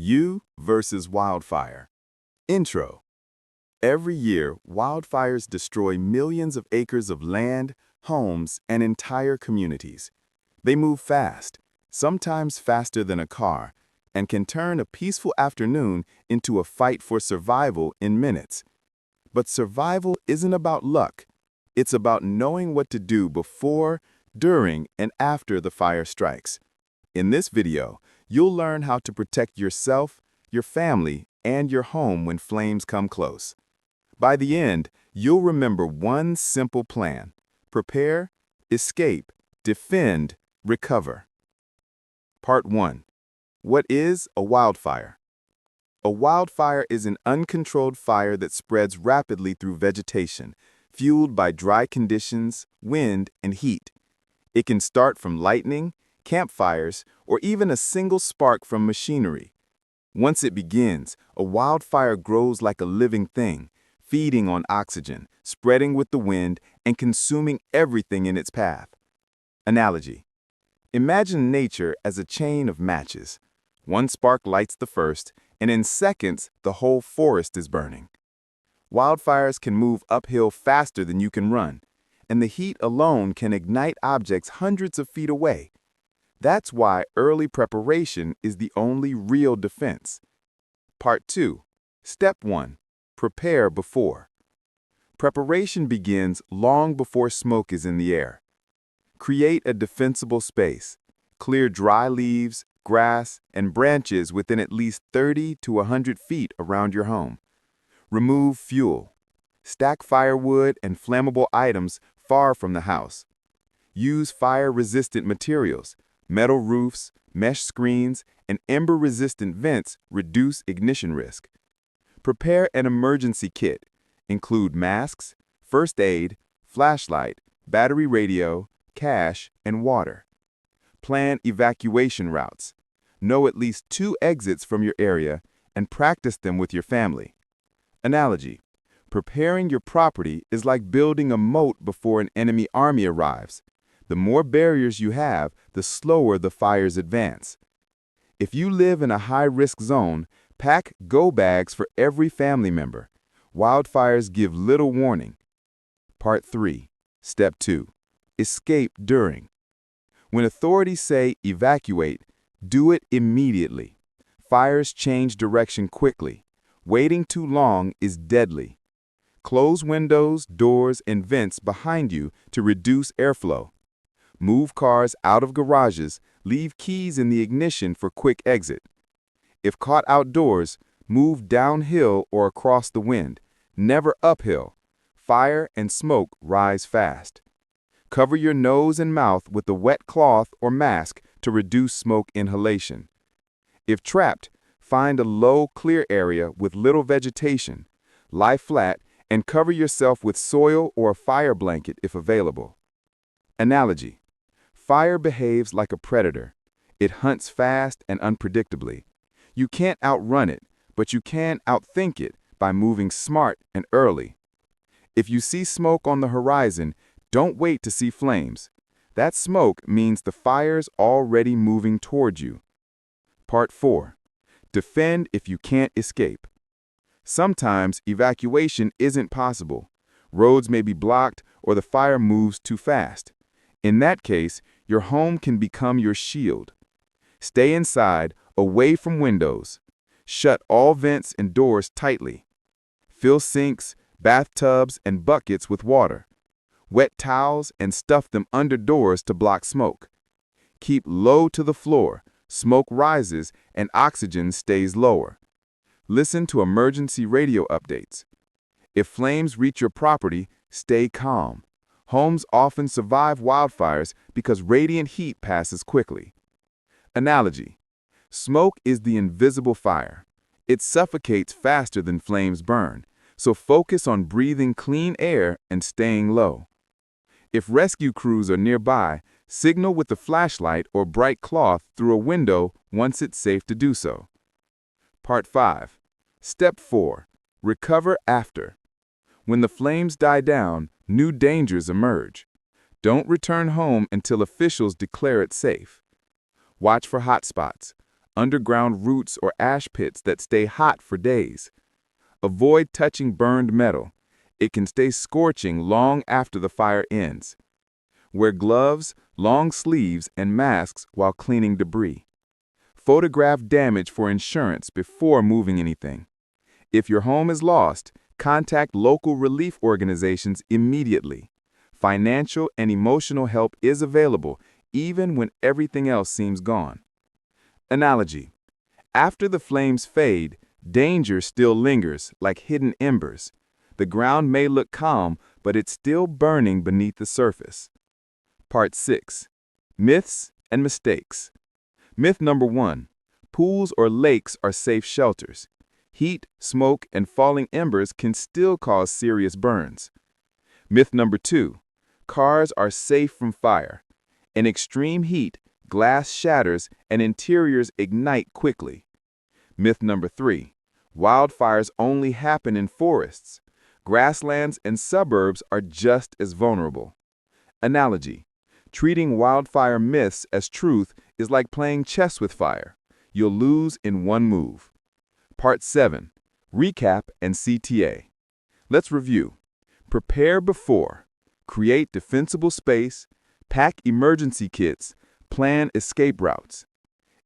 You versus wildfire. Intro. Every year, wildfires destroy millions of acres of land, homes, and entire communities. They move fast, sometimes faster than a car, and can turn a peaceful afternoon into a fight for survival in minutes. But survival isn't about luck. It's about knowing what to do before, during, and after the fire strikes. In this video, you'll learn how to protect yourself, your family, and your home when flames come close. By the end, you'll remember one simple plan: prepare, escape, defend, recover. Part 1. What is a wildfire? A wildfire is an uncontrolled fire that spreads rapidly through vegetation, fueled by dry conditions, wind, and heat. It can start from lightning, campfires, or even a single spark from machinery. Once it begins, a wildfire grows like a living thing, feeding on oxygen, spreading with the wind, and consuming everything in its path. Analogy. Imagine nature as a chain of matches. One spark lights the first, and in seconds, the whole forest is burning. Wildfires can move uphill faster than you can run, and the heat alone can ignite objects hundreds of feet away. That's why early preparation is the only real defense. Part 2. Step 1. Prepare before. Preparation begins long before smoke is in the air. Create a defensible space. Clear dry leaves, grass, and branches within at least 30 to 100 feet around your home. Remove fuel. Stack firewood and flammable items far from the house. Use fire-resistant materials. Metal roofs, mesh screens, and ember-resistant vents reduce ignition risk. Prepare an emergency kit. Include masks, first aid, flashlight, battery radio, cash, and water. Plan evacuation routes. Know at least 2 exits from your area and practice them with your family. Analogy. Preparing your property is like building a moat before an enemy army arrives. The more barriers you have, the slower the fires advance. If you live in a high-risk zone, pack go bags for every family member. Wildfires give little warning. Part 3. Step 2. Escape during. When authorities say evacuate, do it immediately. Fires change direction quickly. Waiting too long is deadly. Close windows, doors, and vents behind you to reduce airflow. Move cars out of garages, leave keys in the ignition for quick exit. If caught outdoors, move downhill or across the wind, never uphill. Fire and smoke rise fast. Cover your nose and mouth with a wet cloth or mask to reduce smoke inhalation. If trapped, find a low, clear area with little vegetation. Lie flat and cover yourself with soil or a fire blanket if available. Analogy. Fire behaves like a predator. It hunts fast and unpredictably. You can't outrun it, but you can outthink it by moving smart and early. If you see smoke on the horizon, don't wait to see flames. That smoke means the fire's already moving toward you. Part 4. Defend if you can't escape. Sometimes evacuation isn't possible. Roads may be blocked or the fire moves too fast. In that case, your home can become your shield. Stay inside, away from windows. Shut all vents and doors tightly. Fill sinks, bathtubs, and buckets with water. Wet towels and stuff them under doors to block smoke. Keep low to the floor. Smoke rises and oxygen stays lower. Listen to emergency radio updates. If flames reach your property, stay calm. Homes often survive wildfires because radiant heat passes quickly. Analogy. Smoke is the invisible fire. It suffocates faster than flames burn, so focus on breathing clean air and staying low. If rescue crews are nearby, signal with a flashlight or bright cloth through a window once it's safe to do so. Part 5. Step 4. Recover after. When the flames die down, new dangers emerge. Don't return home until officials declare it safe. Watch for hotspots. underground roots, or ash pits that stay hot for days. Avoid touching burned metal. It can stay scorching long after the fire ends. Wear gloves, long sleeves, and masks while cleaning debris. Photograph damage for insurance before moving anything. If your home is lost, contact local relief organizations immediately. Financial and emotional help is available, even when everything else seems gone. Analogy: after the flames fade, danger still lingers like hidden embers. The ground may look calm, but it's still burning beneath the surface. Part 6. Myths and mistakes. Myth number 1. Pools or lakes are safe shelters. Heat, smoke, and falling embers can still cause serious burns. Myth number 2. Cars are safe from fire. In extreme heat, glass shatters and interiors ignite quickly. Myth number 3. Wildfires only happen in forests. Grasslands and suburbs are just as vulnerable. Analogy: treating wildfire myths as truth is like playing chess with fire. You'll lose in one move. Part 7. Recap and CTA. Let's review. Prepare before. Create defensible space. Pack emergency kits. Plan escape routes.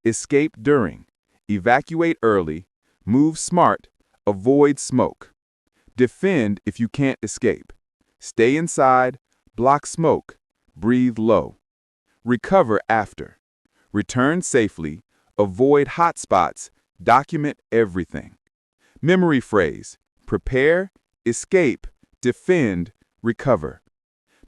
Escape during. Evacuate early. Move smart. Avoid smoke. Defend if you can't escape. Stay inside. Block smoke. Breathe low. Recover after. Return safely. Avoid hot spots. Document everything. Memory phrase: prepare, escape, defend, recover.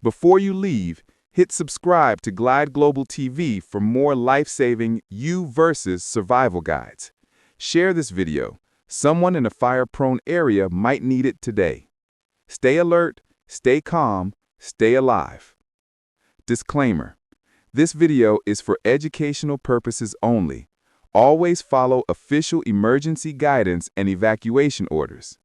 Before you leave, hit subscribe to Glide Global TV for more life-saving you versus survival guides. Share this video. Someone in a fire-prone area might need it today. Stay alert, stay calm, stay alive. Disclaimer: this video is for educational purposes only. Always follow official emergency guidance and evacuation orders.